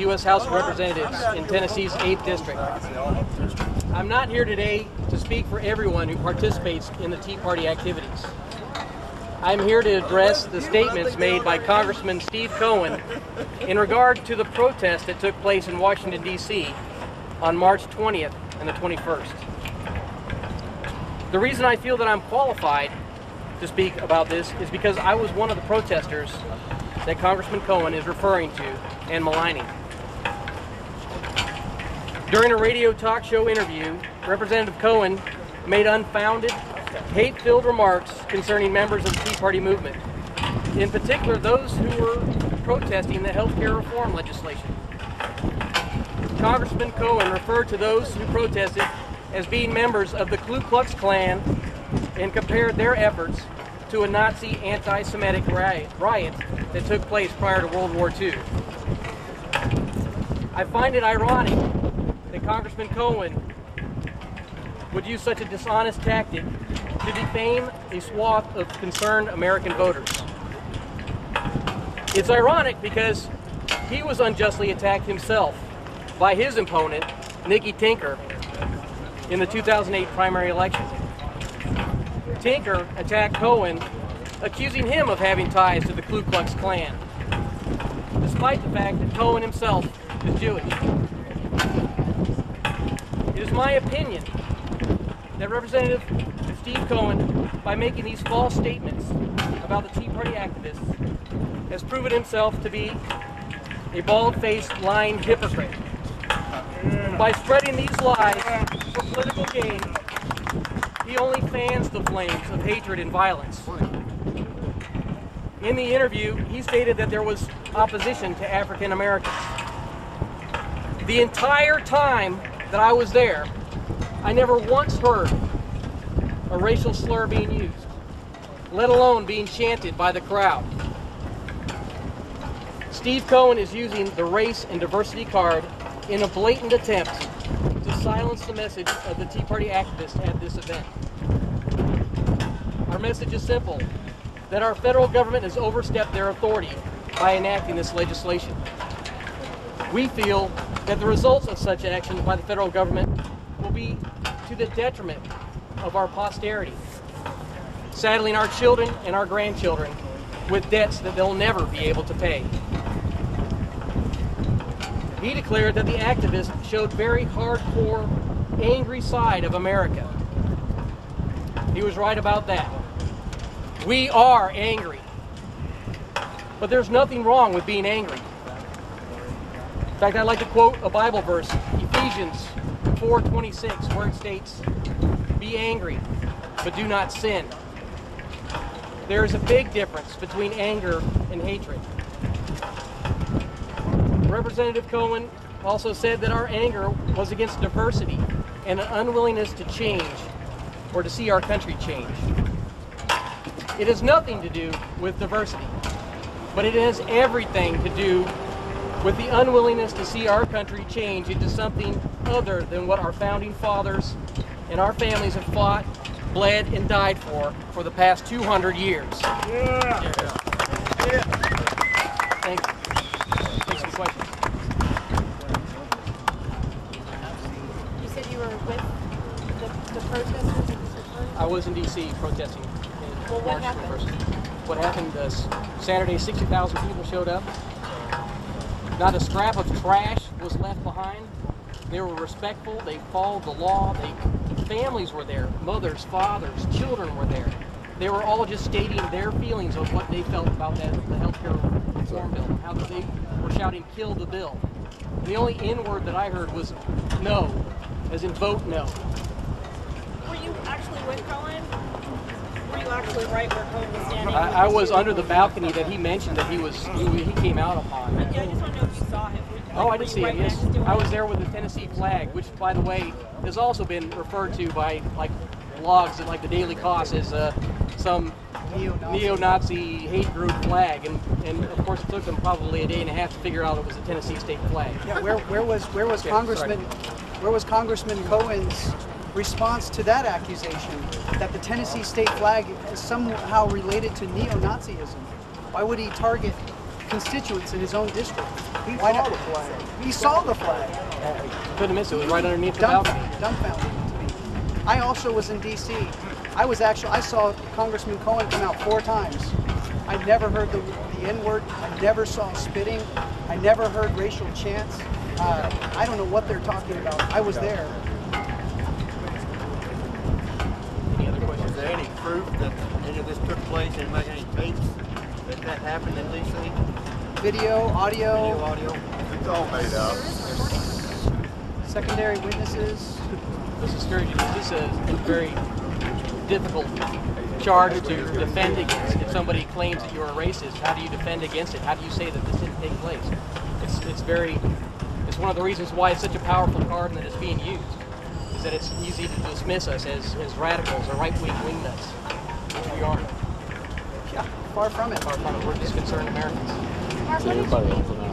U.S. House of Representatives in Tennessee's 8th District. I'm not here today to speak for everyone who participates in the Tea Party activities. I'm here to address the statements made by Congressman Steve Cohen in regard to the protest that took place in Washington, D.C. on March 20th and the 21st. The reason I feel that I'm qualified to speak about this is because I was one of the protesters that Congressman Cohen is referring to and maligning. During a radio talk show interview, Representative Cohen made unfounded, hate-filled remarks concerning members of the Tea Party movement, in particular those who were protesting the health care reform legislation. Congressman Cohen referred to those who protested as being members of the Ku Klux Klan and compared their efforts to a Nazi anti-Semitic riot that took place prior to World War II. I find it ironic that Congressman Cohen would use such a dishonest tactic to defame a swath of concerned American voters. It's ironic because he was unjustly attacked himself by his opponent, Nikki Tinker, in the 2008 primary election. Tinker attacked Cohen, accusing him of having ties to the Ku Klux Klan, despite the fact that Cohen himself is Jewish. It is my opinion that Representative Steve Cohen, by making these false statements about the Tea Party activists, has proven himself to be a bald-faced, lying hypocrite. By spreading these lies for political gain, he only fans the flames of hatred and violence. In the interview, he stated that there was opposition to African Americans. The entire time that I was there, I never once heard a racial slur being used, let alone being chanted by the crowd. Steve Cohen is using the race and diversity card in a blatant attempt to silence the message of the Tea Party activists at this event. Our message is simple, that our federal government has overstepped their authority by enacting this legislation. We feel that the results of such actions by the federal government will be to the detriment of our posterity, saddling our children and our grandchildren with debts that they'll never be able to pay. He declared that the activists showed very hardcore, angry side of America. He was right about that. We are angry. But there's nothing wrong with being angry. In fact, I'd like to quote a Bible verse, Ephesians 4:26, where it states, "Be angry, but do not sin." There is a big difference between anger and hatred. Representative Cohen also said that our anger was against diversity and an unwillingness to change or to see our country change. It has nothing to do with diversity, but it has everything to do with the unwillingness to see our country change into something other than what our founding fathers and our families have fought, bled, and died for the past 200 years. Yeah. Thank you. Take some questions. You said you were with the protesters? I was in D.C. protesting. Well, what happened? What happened is Saturday, 60,000 people showed up. Not a scrap of trash was left behind. They were respectful. They followed the law. Families were there. Mothers, fathers, children were there. They were all just stating their feelings of what they felt about the health care reform bill, how they were shouting, "Kill the bill." And the only N-word that I heard was no, as in vote no. Were you actually with Cohen? Were you actually right where Cohen was standing? I was under the balcony that he mentioned that he came out upon. Yeah, I just want to know if you saw him. Oh, I did see him, yes. I was there with the Tennessee flag, which, by the way, has also been referred to by, like, blogs and, like, the Daily Kos as some neo-Nazi hate group flag. And of course, it took them probably a day and a half to figure out it was a Tennessee state flag. Yeah, where was Congressman Cohen's response to that accusation that the Tennessee state flag is somehow related to neo-Nazism? Why would he target constituents in his own district. He Why saw not? the flag. He saw the flag. Couldn't have missed it. It was right underneath the balcony. Dumbfounded to me. I also was in D.C. I saw Congressman Cohen come out 4 times. I never heard the N-word. I never saw spitting. I never heard racial chants. I don't know what they're talking about. I was there. Any other questions? Is there any proof that any of this took place? Anybody got any tapes that happened in D.C.? Video, audio, Audio? It's all made up. secondary witnesses. Mr. Sturgeon, this is a very difficult charge to defend against. If somebody claims that you're a racist, how do you defend against it? How do you say that this didn't take place? It's one of the reasons why it's such a powerful card and that it's being used, is that it's easy to dismiss us as radicals or right-wing wingnuts, which we aren't. Yeah, far from it. We're just concerned Americans. Mark, what did you